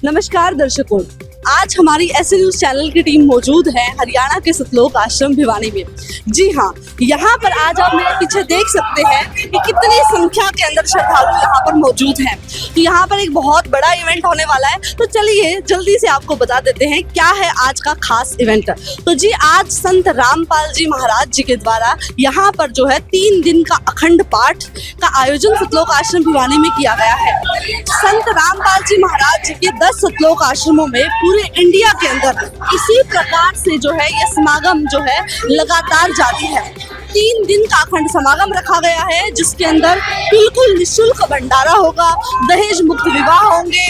नमस्कार दर्शकों, आज हमारी ऐसे न्यूज चैनल की टीम मौजूद है हरियाणा के सतलोक आश्रम भिवानी में। जी हाँ, यहाँ पर आज आप मेरे पीछे देख सकते हैं कि कितनी संख्या के अंदर श्रद्धालु यहाँ पर मौजूद हैं। तो यहाँ पर एक बहुत बड़ा इवेंट होने वाला है, तो चलिए जल्दी से आपको बता देते हैं क्या है आज का खास इवेंट। तो जी आज संत रामपाल जी महाराज जी के द्वारा यहाँ पर जो है 3 दिन का अखंड पाठ का आयोजन सतलोक आश्रम भिवानी में किया गया है। संत रामपाल जी महाराज जी के 10 सतलोक आश्रमों में पूरे इंडिया के अंदर इसी प्रकार से जो है ये समागम जो है लगातार जारी है। 3 दिन का अखंड समागम रखा गया है, जिसके अंदर बिल्कुल निःशुल्क भंडारा होगा, दहेज मुक्त विवाह होंगे,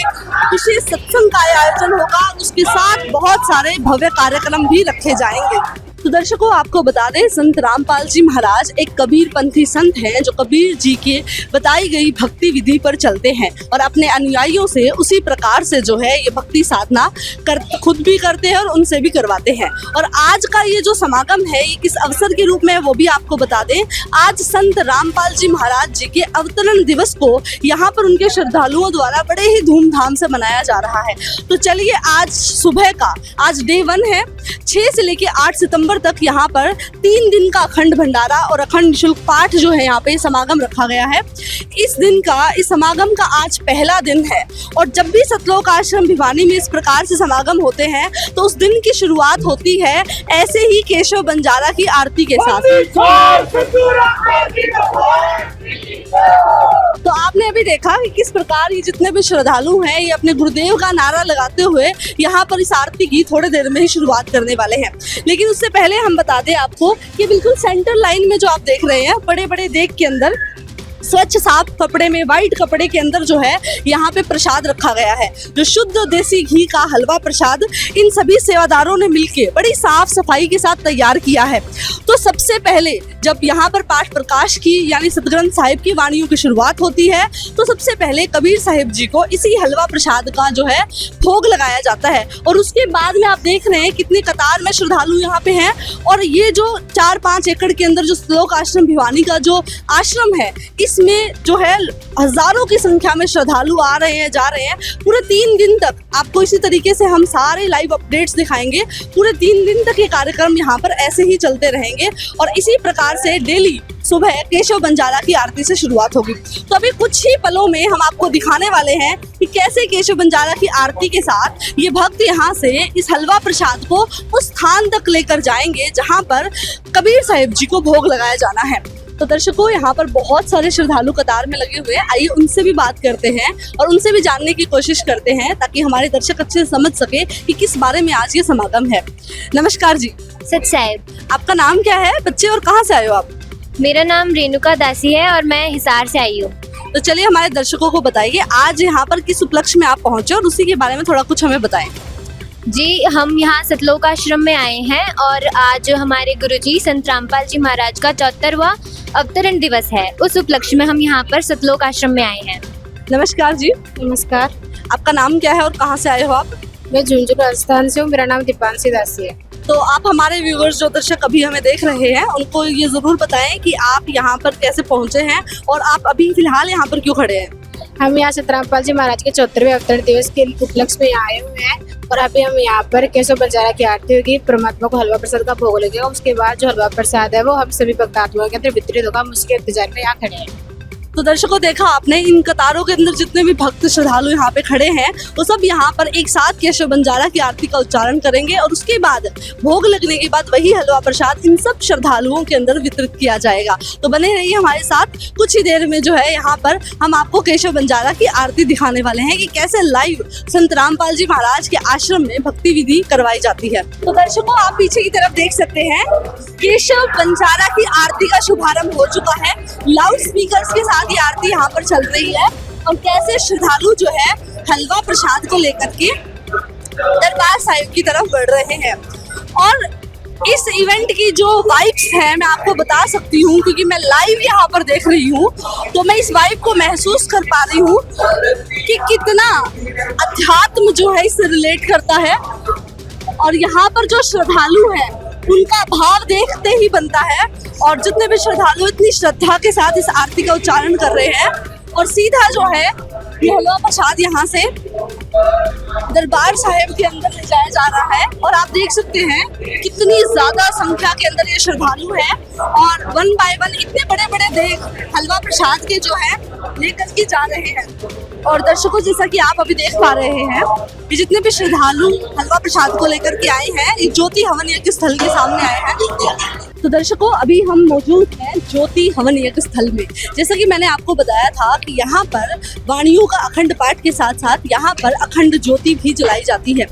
विशेष सत्संग का आयोजन होगा, उसके साथ बहुत सारे भव्य कार्यक्रम भी रखे जाएंगे। तो दर्शकों आपको बता दें, संत रामपाल जी महाराज एक कबीर पंथी संत हैं जो कबीर जी के बताई गई भक्ति विधि पर चलते हैं और अपने अनुयायियों से उसी प्रकार से जो है ये भक्ति साधना खुद भी करते हैं और उनसे भी करवाते हैं। और आज का ये जो समागम है ये किस अवसर के रूप में वो भी आपको बता दें। आज संत रामपाल जी महाराज जी के अवतरण दिवस को यहाँ पर उनके श्रद्धालुओं द्वारा बड़े ही धूमधाम से मनाया जा रहा है। तो चलिए आज सुबह का आज डे 1 है, 6 से लेके 8 सितंबर तक यहाँ पर 3 दिन का अखंड भंडारा और अखंड निःशुल्क पाठ जो है यहाँ पे समागम रखा गया है। इस समागम का आज पहला दिन है और जब भी सतलोक आश्रम भिवानी में इस प्रकार से समागम होते हैं तो उस दिन की शुरुआत होती है ऐसे ही केशव बंजारा की आरती के साथ। तो आपने अभी देखा कि किस प्रकार ये जितने भी श्रद्धालु हैं ये अपने गुरुदेव का नारा लगाते हुए यहाँ पर इस आरती की थोड़ी देर में ही शुरुआत करने वाले हैं। लेकिन उससे पहले हम बता दें आपको कि बिल्कुल सेंटर लाइन में जो आप देख रहे हैं बड़े बड़े देग के अंदर स्वच्छ साफ कपड़े में व्हाइट कपड़े के अंदर जो है यहाँ पे प्रसाद रखा गया है, जो शुद्ध देसी घी का हलवा प्रसाद इन सभी सेवादारों ने मिलके बड़ी साफ सफाई के साथ तैयार किया है। तो सबसे पहले जब यहाँ पर पाठ प्रकाश की यानी सतग्रंथ साहिब की वाणियों की शुरुआत होती है तो सबसे पहले कबीर साहिब जी को इसी हलवा प्रसाद का जो है भोग लगाया जाता है और उसके बाद में आप देख रहे हैं कितनी कतार में श्रद्धालु यहाँ पे हैं। और ये जो 4-5 एकड़ के अंदर जो सतलोक आश्रम भिवानी का जो आश्रम है इसमें जो है हजारों की संख्या में श्रद्धालु आ रहे हैं जा रहे हैं। पूरे 3 दिन तक आपको इसी तरीके से हम सारे लाइव अपडेट्स दिखाएंगे। पूरे 3 दिन तक ये कार्यक्रम यहाँ पर ऐसे ही चलते रहेंगे और इसी प्रकार से डेली सुबह केशव बंजारा की आरती से शुरुआत होगी। तो अभी कुछ ही पलों में हम आपको दिखाने वाले हैं कि कैसे केशव बंजारा की आरती के साथ ये भक्त यहाँ से इस हलवा प्रसाद को उस स्थान तक लेकर जाएंगे जहाँ पर कबीर साहिब जी को भोग लगाया जाना है। तो दर्शकों यहाँ पर बहुत सारे श्रद्धालु कतार में लगे हुए हैं, आइए उनसे भी बात करते हैं और उनसे भी जानने की कोशिश करते हैं ताकि हमारे दर्शक अच्छे से समझ सके कि किस बारे में आज ये समागम है। नमस्कार जी। सच साहिब। आपका नाम क्या है बच्चे और कहाँ से आए हो आप? मेरा नाम रेणुका दासी है और मैं हिसार से आई हूँ। तो चलिए हमारे दर्शकों को बताइए आज यहाँ पर किस उपलक्ष्य में आप पहुँचे और उसी के बारे में थोड़ा कुछ हमें बताएं। जी हम यहाँ सतलोक आश्रम में आए हैं और आज हमारे गुरुजी संत रामपाल जी महाराज का 74वां अवतरण दिवस है। उस उपलक्ष्य में हम यहाँ पर सतलोक आश्रम में आए हैं। नमस्कार जी। नमस्कार। आपका नाम क्या है और कहाँ से आए हो आप? मैं झुंझुनू राजस्थान से हूँ। मेरा नाम दीपांशी दासी है। तो आप हमारे व्यूअर्स जो दर्शक अभी हमें देख रहे हैं उनको ये जरूर बताएं कि आप यहाँ पर कैसे पहुँचे हैं और आप अभी फिलहाल यहाँ पर क्यों खड़े हैं? हम यहाँ संत रामपाल जी महाराज के 74वें अवतरण दिवस के उपलक्ष्य में आए हुए हैं और अभी हम यहाँ पर केशव बंजारा की आरती होगी, परमात्मा को हलवा प्रसाद का भोग लगेगा। उसके बाद जो हलवा प्रसाद है वो हम सभी भक्तात्माओं के अंदर वितरित होगा। हम उसके इंतजार में यहाँ खड़े हैं। तो दर्शकों देखा आपने, इन कतारों के अंदर जितने भी भक्त श्रद्धालु यहाँ पे खड़े हैं वो सब यहाँ पर एक साथ केशव बंजारा की आरती का उच्चारण करेंगे और उसके बाद भोग लगने के बाद वही हलवा प्रसाद इन सब श्रद्धालुओं के अंदर वितरित किया जाएगा। तो बने रहिए हमारे साथ, कुछ ही देर में जो है यहाँ पर हम आपको केशव बंजारा की आरती दिखाने वाले हैं कि कैसे लाइव संत रामपाल जी महाराज के आश्रम में भक्ति विधि करवाई जाती है। तो दर्शकों आप पीछे की तरफ देख सकते हैं केशव बंजारा की आरती का शुभारंभ हो चुका है। लाउड स्पीकर्स के साथ ये आरती यहाँ पर चल रही है और कैसे श्रद्धालु जो है हलवा प्रसाद को लेकर के दरबार साहिब की तरफ बढ़ रहे हैं। और इस इवेंट की जो वाइब्स है मैं आपको बता सकती हूँ क्योंकि मैं लाइव यहाँ पर देख रही हूँ, तो मैं इस वाइब को महसूस कर पा रही हूँ कि कितना अध्यात्म जो है इससे रिलेट करता है। और यहाँ पर जो श्रद्धालु हैं उनका भाव देखते ही बनता है और जितने भी श्रद्धालु इतनी श्रद्धा के साथ इस आरती का उच्चारण कर रहे हैं और सीधा जो है ये हलवा प्रसाद यहाँ से दरबार साहिब के अंदर ले जाया जा रहा है और आप देख सकते हैं कितनी ज्यादा संख्या के अंदर ये श्रद्धालु हैं और वन बाय वन इतने बड़े बड़े देग हलवा प्रसाद के जो है लेकर के जा रहे हैं। और दर्शकों, जैसा कि आप अभी देख पा रहे हैं कि जितने भी श्रद्धालु हलवा प्रसाद को लेकर के आए हैं ये ज्योति हवन यज्ञ स्थल के सामने आए हैं। तो दर्शकों, अभी हम मौजूद हैं ज्योति हवन यज्ञ स्थल में। जैसा कि मैंने आपको बताया था कि यहाँ पर वाणियों का अखंड पाठ के साथ साथ यहाँ पर अखंड ज्योति भी जलाई जाती है।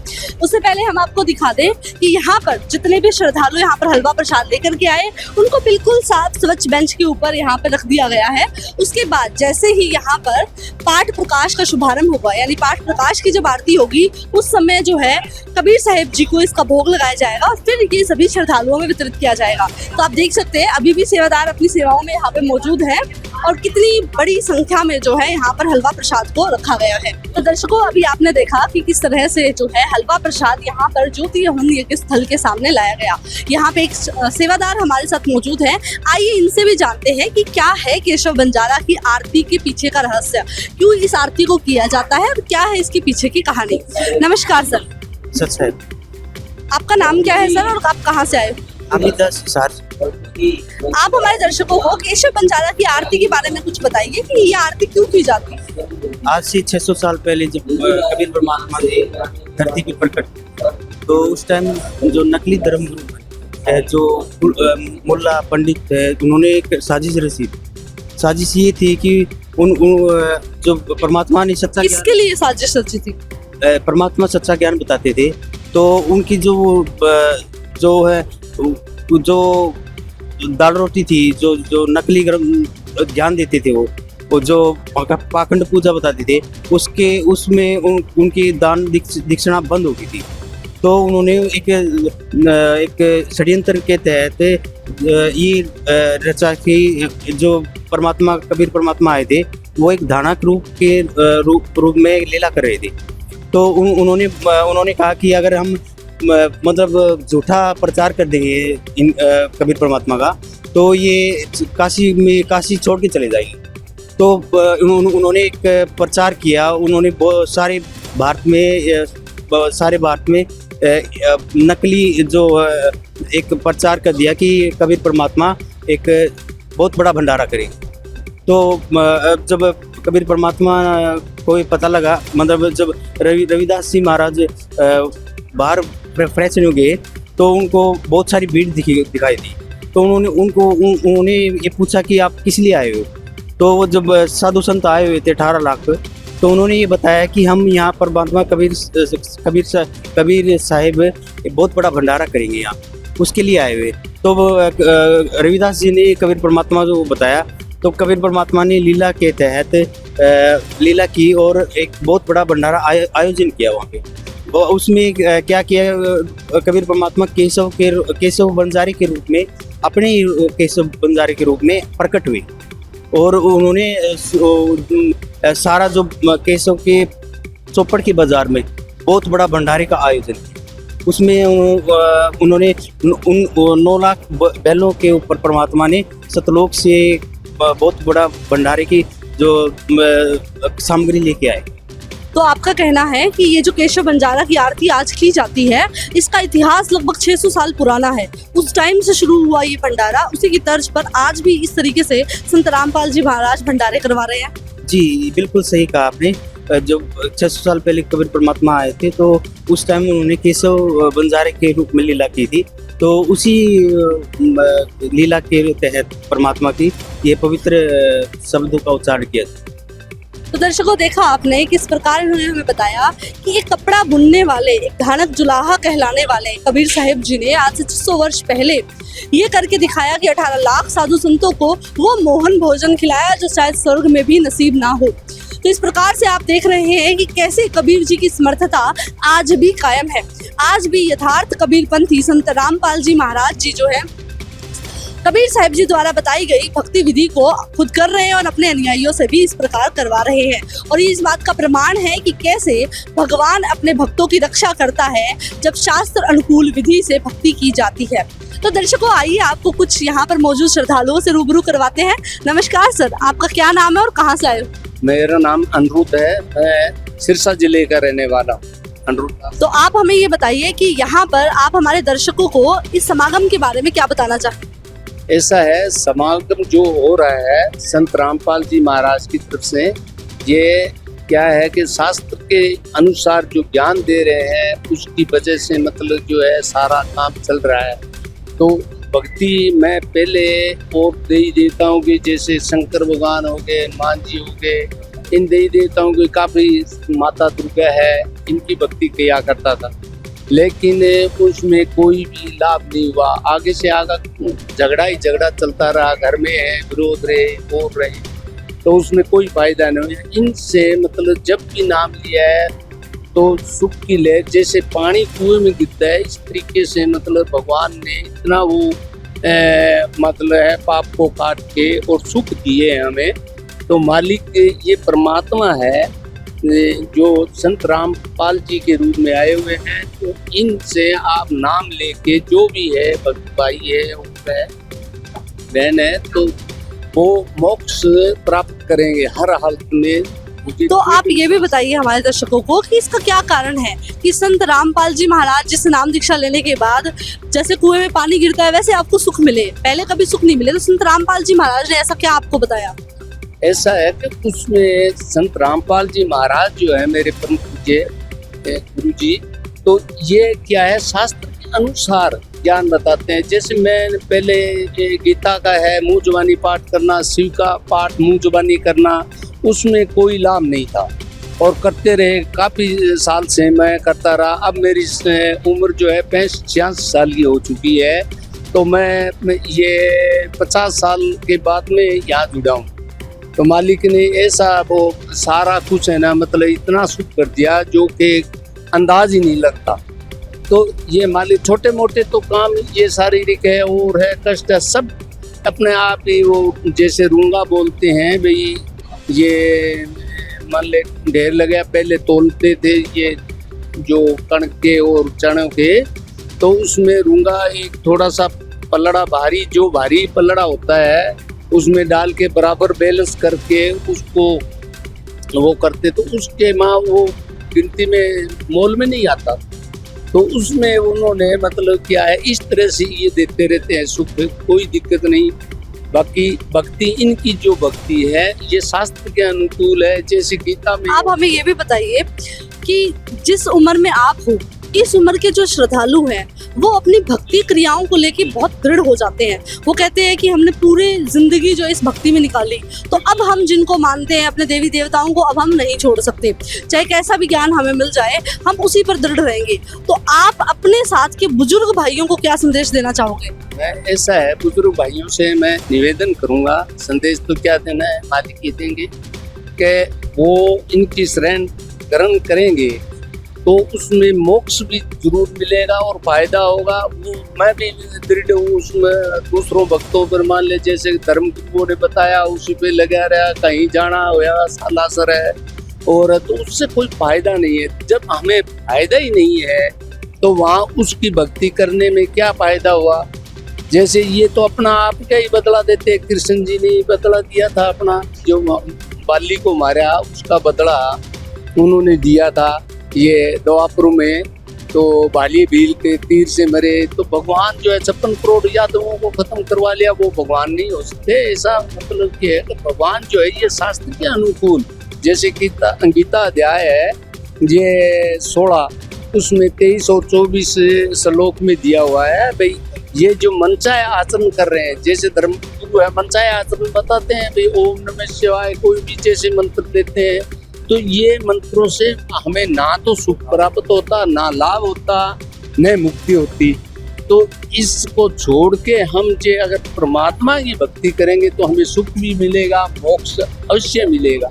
उससे पहले हम आपको दिखा दें कि यहाँ पर जितने भी श्रद्धालु यहाँ पर हलवा प्रसाद लेकर के आए उनको बिल्कुल साफ स्वच्छ बेंच के ऊपर यहाँ पर रख दिया गया है। उसके बाद जैसे ही यहाँ पर पाठ प्रकाश का शुभारंभ होगा, यानी पाठ प्रकाश की जब आरती होगी उस समय जो है कबीर साहिब जी को इसका भोग लगाया जाएगा और फिर ये सभी श्रद्धालुओं में वितरित किया जाएगा। तो आप देख सकते हैं अभी भी सेवादार अपनी सेवाओं में यहाँ पे मौजूद हैं और कितनी बड़ी संख्या में जो है यहाँ पर हलवा प्रसाद को रखा गया है। तो दर्शकों, अभी आपने देखा कि किस तरह से जो है हलवा प्रसाद यहाँ पर ज्योति हवन यज्ञ स्थल के सामने लाया गया। यहाँ पे एक सेवादार हमारे साथ मौजूद है, आइए इनसे भी जानते हैं कि क्या है केशव बंजारा की आरती के पीछे का रहस्य, क्यों इस आरती को किया जाता है और क्या है इसके पीछे की कहानी। नमस्कार सर। सच है। आपका नाम क्या है सर और आप कहाँ से आए? अमिता सर। आप हमारे दर्शकों को केशव बंजारा की आरती के बारे में कुछ बताइए कि ये आरती क्यों की जाती है। आज से 600 साल पहले जब कबीर परमात्मा जी धरती पर प्रकट, तो उस टाइम जो नकली धर्म गुरु है, जो मुल्ला पंडित है, उन्होंने एक साजिश रची। साजिश ये थी कि उन जो परमात्मा ने सच्चा किसके लिए साजिश रची थी? परमात्मा सच्चा ज्ञान बताते थे, तो उनकी जो है जो दाल रोटी थी, जो नकली ज्ञान देते थे, वो जो पाखंड पूजा बताते थे, उसमें उनकी दान दीक्षिणा बंद हो गई थी। तो उन्होंने एक षड्यंत्र के तहत ये रचा कि जो परमात्मा कबीर परमात्मा आए थे वो एक धानक रूप में लीला कर रहे थे। तो उन्होंने कहा कि अगर हम मतलब झूठा प्रचार कर देंगे कबीर परमात्मा का, तो ये काशी छोड़ के चले जाएंगे। तो उन्होंने एक प्रचार किया। उन्होंने सारे भारत में नकली जो एक प्रचार कर दिया कि कबीर परमात्मा एक बहुत बड़ा भंडारा करें। तो जब कबीर परमात्मा को पता लगा, मतलब जब रविदास जी महाराज बाहर फ्रेश हो गए तो उनको बहुत सारी भीड़ दिखाई दी। तो उन्होंने ये पूछा कि आप किस लिए आए हो। तो वो जब साधु संत आए हुए थे 18 लाख, तो उन्होंने ये बताया कि हम यहाँ पर परमात्मा कबीर साहिब बहुत बड़ा भंडारा करेंगे यहाँ, उसके लिए आए हुए। तो रविदास जी ने कबीर परमात्मा को बताया, तो कबीर परमात्मा ने लीला के तहत लीला की और एक बहुत बड़ा भंडारा आयोजन किया वहाँ पे। उसमें क्या किया, कबीर परमात्मा केशव बंजारे के रूप में, अपने केशव बंजारे के रूप में प्रकट हुए और उन्होंने सारा जो केशव के चौपड़ के बाजार में बहुत बड़ा भंडारे का आयोजन किया। उसमें उन्होंने 9 लाख बैलों के ऊपर परमात्मा ने सतलोक से बहुत बड़ा भंडारे की जो सामग्री लेके आए। तो आपका कहना है कि ये जो केशव बंजारा की आरती आज की जाती है, इसका इतिहास लगभग 600 साल पुराना है। उस टाइम से शुरू हुआ ये भंडारा, उसी की तर्ज पर आज भी इस तरीके से संत रामपाल जी महाराज भंडारे करवा रहे हैं। जी बिल्कुल सही कहा आपने। जब 600 साल पहले कबीर परमात्मा आए थे तो उस टाइम उन्होंने केशव बंजारे के रूप में लीला की थी। तो उसी लीला के तहत परमात्मा की ये पवित्र शब्दों का उच्चारण किया था। तो दर्शकों, देखा आपने किस प्रकार इन्होंने हमें बताया कि एक कपड़ा बुनने वाले, एक धानक जुलाहा कहलाने वाले कबीर साहिब जी ने आज से 600 वर्ष पहले ये करके दिखाया कि 18 लाख साधु संतों को वो मोहन भोजन खिलाया जो शायद स्वर्ग में भी नसीब ना हो। तो इस प्रकार से आप देख रहे हैं कि कैसे कबीर जी की समर्थता आज भी कायम है। आज भी यथार्थ कबीरपंथी संत रामपाल जी महाराज जी जो है कबीर साहिब जी द्वारा बताई गई भक्ति विधि को खुद कर रहे हैं और अपने अनुयायियों से भी इस प्रकार करवा रहे हैं। और ये इस बात का प्रमाण है कि कैसे भगवान अपने भक्तों की रक्षा करता है जब शास्त्र अनुकूल विधि से भक्ति की जाती है। तो दर्शकों, आइए आपको कुछ यहाँ पर मौजूद श्रद्धालुओं से रूबरू करवाते हैं। नमस्कार सर, आपका क्या नाम है और कहाँ से आए हो? मेरा नाम अनिरुद्ध है, मैं सिरसा जिले का रहने वाला हूँ। अनिरुद्ध। तो आप हमें ये बताइए कि यहाँ पर आप हमारे दर्शकों को इस समागम के बारे में क्या बताना चाहते हैं? ऐसा है, समागम जो हो रहा है संत रामपाल जी महाराज की तरफ से, ये क्या है कि शास्त्र के अनुसार जो ज्ञान दे रहे हैं उसकी वजह से मतलब जो है सारा काम चल रहा है। तो भक्ति मैं पहले और देवी देवताओं की, जैसे शंकर भगवान हो गए, मान जी हो गए, इन देवी देवताओं की काफ़ी, माता दुर्गा है, इनकी भक्ति किया करता था, लेकिन उसमें कोई भी लाभ नहीं हुआ। आगे से आगे झगड़ा ही झगड़ा चलता रहा, घर में है विरोध रहे, बोल रहे, तो उसमें कोई फायदा नहीं हुआ। इनसे मतलब जब भी नाम लिया है तो सुख की लहर, जैसे पानी कुएं में गिरता है, इस तरीके से मतलब भगवान ने इतना वो मतलब है पाप को काट के और सुख दिए हमें। तो मालिक ये परमात्मा है जो संत रामपाल जी के रूप में आए हुए हैं। तो इनसे आप नाम लेके जो भी है भक्त भाई है बहन है, तो वो मोक्ष प्राप्त करेंगे हर हालत में। तो आप ये भी बताइए हमारे दर्शकों को कि इसका क्या कारण है कि संत रामपाल जी महाराज जिस नाम दीक्षा लेने के बाद जैसे कुएं में पानी गिरता है वैसे आपको सुख मिले, पहले कभी सुख नहीं मिले, तो संत रामपाल जी महाराज ने ऐसा क्या आपको बताया? ऐसा है कि उसमें संत रामपाल जी महाराज जो है मेरे परम पूज्य गुरु जी, तो ये क्या है शास्त्र के अनुसार ज्ञान बताते हैं। जैसे मैं पहले गीता का है मुँह जुबानी पाठ करना, शिव का पाठ मुँह जुबानी करना, उसमें कोई लाभ नहीं था और करते रहे, काफ़ी साल से मैं करता रहा। अब मेरी उम्र जो है 65-66 साल की हो चुकी है, तो मैं ये 50 साल के बाद में यहाँ जुड़ा हूँ। तो मालिक ने ऐसा वो सारा कुछ है ना मतलब इतना सुख कर दिया जो कि अंदाज ही नहीं लगता। तो ये मालिक छोटे मोटे तो काम ये शारीरिक है और है कष्ट है, सब अपने आप ही वो जैसे रूंगा बोलते हैं भाई, ये मान ले ढेर लगे, पहले तोलते थे ये जो कणक के और चनों के, तो उसमें रूंगा एक थोड़ा सा पलड़ा भारी, जो भारी पलड़ा होता है उसमें डाल के बराबर बैलेंस करके उसको वो करते, तो उसके माँ वो गिनती में मोल में नहीं आता। तो उसमें उन्होंने मतलब क्या है इस तरह से ये देते रहते हैं सुख, कोई दिक्कत नहीं। बाकी भक्ति, इनकी जो भक्ति है ये शास्त्र के अनुकूल है। जैसे गीता में आप हमें ये भी बताइए कि जिस उम्र में आप हो, इस उम्र के जो श्रद्धालु हैं वो अपनी भक्ति क्रियाओं को लेके बहुत दृढ़ हो जाते हैं। वो कहते हैं कि हमने पूरी जिंदगी जो इस भक्ति में निकाली, तो अब हम जिनको मानते हैं अपने देवी देवताओं को अब हम नहीं छोड़ सकते, चाहे कैसा भी ज्ञान हमें मिल जाए हम उसी पर दृढ़ रहेंगे। तो आप अपने साथ के बुजुर्ग भाइयों को क्या संदेश देना चाहोगे? मैं ऐसा है, बुजुर्ग भाइयों से मैं निवेदन करूंगा, संदेश तो क्या देना है मालिक ही देंगे, कि वो इनकी शरण ग्रहण करेंगे तो उसमें मोक्ष भी जरूर मिलेगा और फायदा होगा। वो मैं भी दृढ़ हूँ उसमें। दूसरों भक्तों पर मान ले जैसे धर्म गुरुओं ने बताया उसी पे लगा रहा, कहीं जाना हुआ सालासर है, और तो उससे कोई फायदा नहीं है। जब हमें फायदा ही नहीं है तो वहाँ उसकी भक्ति करने में क्या फायदा हुआ? जैसे ये तो अपना आप क्या ही बदला देते, कृष्ण जी ने बदला दिया था अपना, जो बाली को मारा उसका बदला उन्होंने दिया था ये द्वापर में। तो बाली भील के तीर से मरे, तो भगवान जो है 56 करोड़ यादवों को खत्म करवा लिया, वो भगवान नहीं हो सकते। ऐसा मतलब क्या है कि भगवान जो है ये शास्त्र के अनुकूल, जैसे गीता अध्याय है ये 16, उसमें 23 और 24 श्लोक में दिया हुआ है भाई ये जो मनचाहे आचरण कर रहे हैं, जैसे धर्म गुरु है मनचाहे आचरण बताते हैं भाई ओम नमः शिवाय कोई भी जैसे मंत्र देते हैं, तो ये मंत्रों से हमें ना तो सुख प्राप्त होता, ना लाभ होता, न मुक्ति होती। तो इसको छोड़ के हम जे अगर परमात्मा की भक्ति करेंगे तो हमें सुख भी मिलेगा, मोक्ष अवश्य मिलेगा।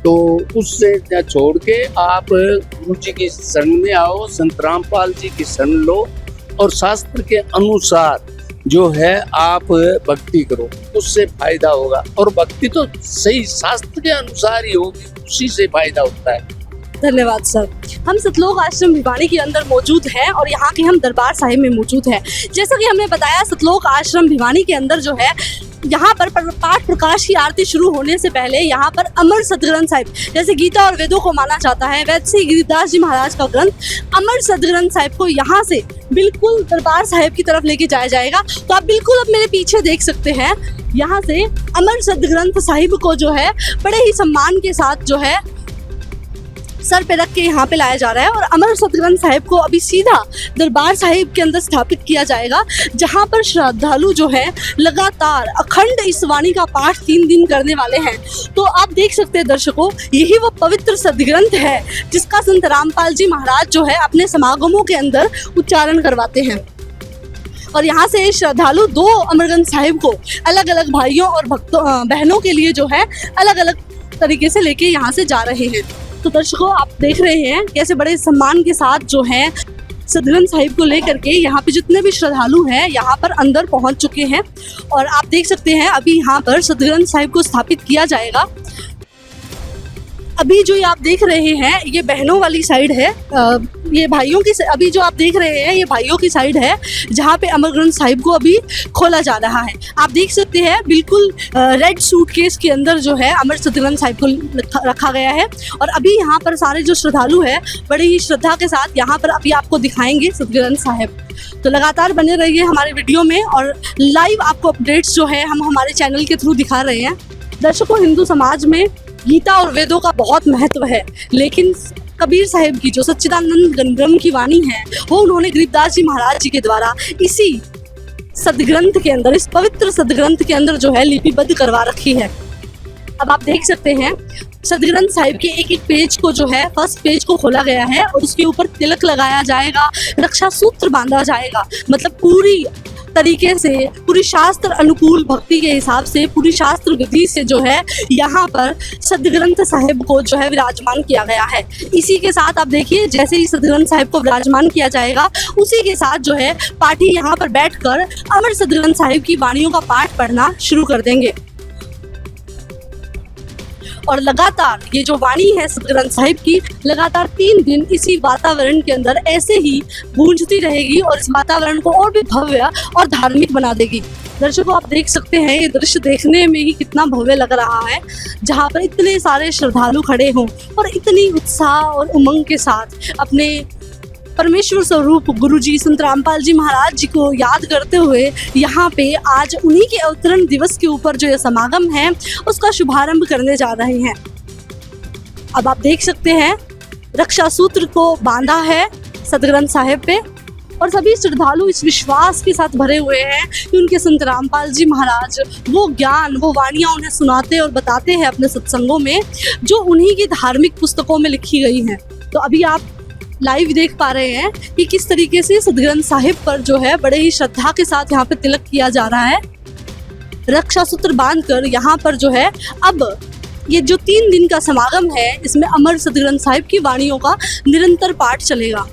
तो उससे छोड़ के आप गुरु जी की शरण में आओ, संत रामपाल जी की शरण लो और शास्त्र के अनुसार जो है आप भक्ति करो, उससे फायदा होगा। और भक्ति तो सही शास्त्र के अनुसार ही होगी, उसी से फायदा होता है। धन्यवाद सर। हम सतलोक आश्रम भिवानी के अंदर मौजूद हैं और यहाँ के हम दरबार साहिब में मौजूद हैं। जैसा कि हमने बताया सतलोक आश्रम भिवानी के अंदर जो है यहाँ पर पाठ प्रकाश की आरती शुरू होने से पहले यहाँ पर अमर सदग्रंथ साहिब, जैसे गीता और वेदों को माना जाता है वैसे ही गिरिदास जी महाराज का ग्रंथ अमर सदग्रंथ साहिब को यहाँ से बिल्कुल दरबार साहिब की तरफ लेके जाया जाएगा। तो आप बिल्कुल अब मेरे पीछे देख सकते हैं, यहाँ से अमर सदग्रंथ साहिब को जो है बड़े ही सम्मान के साथ जो है सर पे रख के यहाँ पे लाया जा रहा है और अमर सदग्रंथ साहिब को अभी सीधा दरबार साहिब के अंदर स्थापित किया जाएगा, जहाँ पर श्रद्धालु जो है लगातार अखंड इस वाणी का पाठ 3 दिन करने वाले हैं। तो आप देख सकते हैं दर्शकों, यही वो पवित्र सदग्रंथ है जिसका संत रामपाल जी महाराज जो है अपने समागमों के अंदर उच्चारण करवाते हैं। और यहाँ से श्रद्धालु 2 अमरगंज साहिब को अलग अलग भाइयों और भक्तों बहनों के लिए जो है अलग अलग तरीके से लेके यहाँ से जा रहे हैं। तो दर्शकों, आप देख रहे हैं कैसे बड़े सम्मान के साथ जो है सदग्रंथ साहिब को लेकर के यहाँ पे जितने भी श्रद्धालु हैं यहाँ पर अंदर पहुँच चुके हैं। और आप देख सकते हैं अभी यहाँ पर सदग्रंथ साहिब को स्थापित किया जाएगा। अभी जो ये आप देख रहे हैं ये बहनों वाली साइड है, ये भाइयों की, अभी जो आप देख रहे हैं ये भाइयों की साइड है जहाँ पे अमर ग्रंथ साहिब को अभी खोला जा रहा है। आप देख सकते हैं बिल्कुल रेड सूटकेस के अंदर जो है अमर सदग्रंथ साहिब को रखा गया है। और अभी यहाँ पर सारे जो श्रद्धालु हैं बड़ी ही श्रद्धा के साथ यहाँ पर अभी आपको दिखाएंगे सदग्रंथ साहिब। तो लगातार बने रहिए हमारे वीडियो में और लाइव आपको अपडेट्स जो है हम हमारे चैनल के थ्रू दिखा रहे हैं। दर्शकों, हिंदू समाज में गीता और वेदों का बहुत महत्व है, लेकिन कबीर साहिब की जो सच्चिदानंद ब्रह्म की वाणी है वो उन्होंने गरीबदास जी महाराज जी के द्वारा इसी सदग्रंथ के अंदर, इस पवित्र सदग्रंथ के अंदर जो है लिपिबद्ध करवा रखी है। अब आप देख सकते हैं सदग्रंथ साहिब के एक एक पेज को जो है फर्स्ट पेज को खोला गया है और उसके ऊपर तिलक लगाया जाएगा, रक्षा सूत्र बांधा जाएगा। मतलब पूरी तरीके से पूरी शास्त्र अनुकूल भक्ति के हिसाब से पूरी शास्त्र विधि से जो है यहाँ पर सदग्रंथ साहिब को जो है विराजमान किया गया है। इसी के साथ आप देखिए जैसे ही सदग्रंथ साहिब को विराजमान किया जाएगा उसी के साथ जो है पाठी यहाँ पर बैठकर अमर सदग्रंथ साहिब की वाणियों का पाठ पढ़ना शुरू कर देंगे। और लगातार ये जो वाणी है सदग्रंथ साहिब की लगातार 3 दिन इसी वातावरण के अंदर ऐसे ही गूंजती रहेगी और इस वातावरण को और भी भव्य और धार्मिक बना देगी। दर्शकों, आप देख सकते हैं ये दृश्य देखने में ही कितना भव्य लग रहा है, जहाँ पर इतने सारे श्रद्धालु खड़े हों और इतनी उत्साह और उमंग के साथ अपने परमेश्वर स्वरूप गुरुजी संत रामपाल जी महाराज जी को याद करते हुए यहाँ पे आज उन्हीं के अवतरण दिवस के ऊपर जो ये समागम है उसका शुभारंभ करने जा रहे हैं। अब आप देख सकते हैं रक्षा सूत्र को बांधा है सदग्रंथ साहिब पे और सभी श्रद्धालु इस विश्वास के साथ भरे हुए हैं कि उनके संत रामपाल जी महाराज वो ज्ञान, वो वाणियाँ उन्हें सुनाते और बताते हैं अपने सत्संगों में जो उन्हीं की धार्मिक पुस्तकों में लिखी गई हैं। तो अभी आप लाइव देख पा रहे हैं कि किस तरीके से सदग्रंथ साहिब पर जो है बड़े ही श्रद्धा के साथ यहाँ पे तिलक किया जा रहा है। रक्षा सूत्र बांधकर यहाँ पर जो है अब ये जो 3 दिन का समागम है इसमें अमर सदग्रंथ साहिब की वाणियों का निरंतर पाठ चलेगा।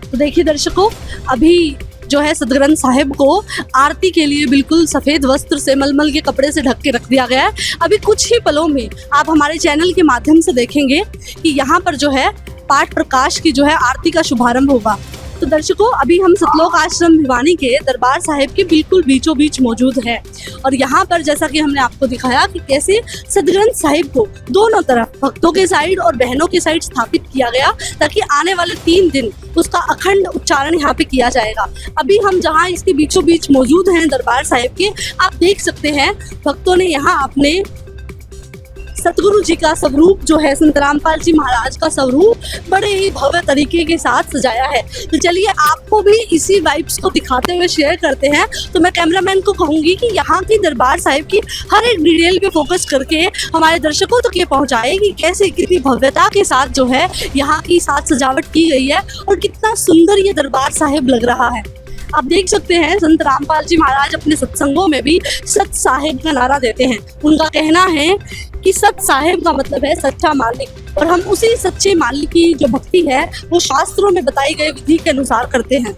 तो देखिए दर्शकों, अभी जो है सदग्रंथ साहिब को आरती के लिए बिल्कुल सफ़ेद वस्त्र से मलमल के कपड़े से ढक के रख दिया गया है। अभी कुछ ही पलों में आप हमारे चैनल के माध्यम से देखेंगे कि यहाँ पर जो है पाठ प्रकाश की जो है आरती का शुभारंभ होगा। तो दर्शकों, अभी हम सतलोक आश्रम भिवानी के दरबार साहिब के बिल्कुल बीचों बीच मौजूद है और यहाँ पर जैसा कि हमने आपको दिखाया कि कैसे सदग्रंथ साहिब को दोनों तरफ भक्तों के साइड और बहनों के साइड स्थापित किया गया ताकि आने वाले 3 दिन उसका अखंड उच्चारण यहाँ पे किया जाएगा। अभी हम जहाँ इसके बीचों बीच मौजूद हैं दरबार साहिब के, आप देख सकते हैं भक्तों ने यहाँ अपने सतगुरु जी का स्वरूप जो है संत रामपाल जी महाराज का स्वरूप बड़े ही भव्य तरीके के साथ सजाया है। तो चलिए आपको भी इसी वाइब्स को दिखाते हुए शेयर करते हैं। तो मैं कैमरामैन को कहूँगी कि यहाँ की दरबार साहिब की हर एक डिटेल पे फोकस करके हमारे दर्शकों तक ये पहुँचाए कि कैसे कितनी भव्यता के साथ जो है यहाँ की साज सजावट की गई है और कितना सुंदर ये दरबार साहिब लग रहा है। आप देख सकते हैं संत रामपाल जी महाराज अपने सत्संगों में भी सत साहिब का नारा देते हैं। उनका कहना है कि सत साहिब का मतलब है सच्चा मालिक और हम उसी सच्चे मालिक की जो भक्ति है वो शास्त्रों में बताई गई विधि के अनुसार करते हैं।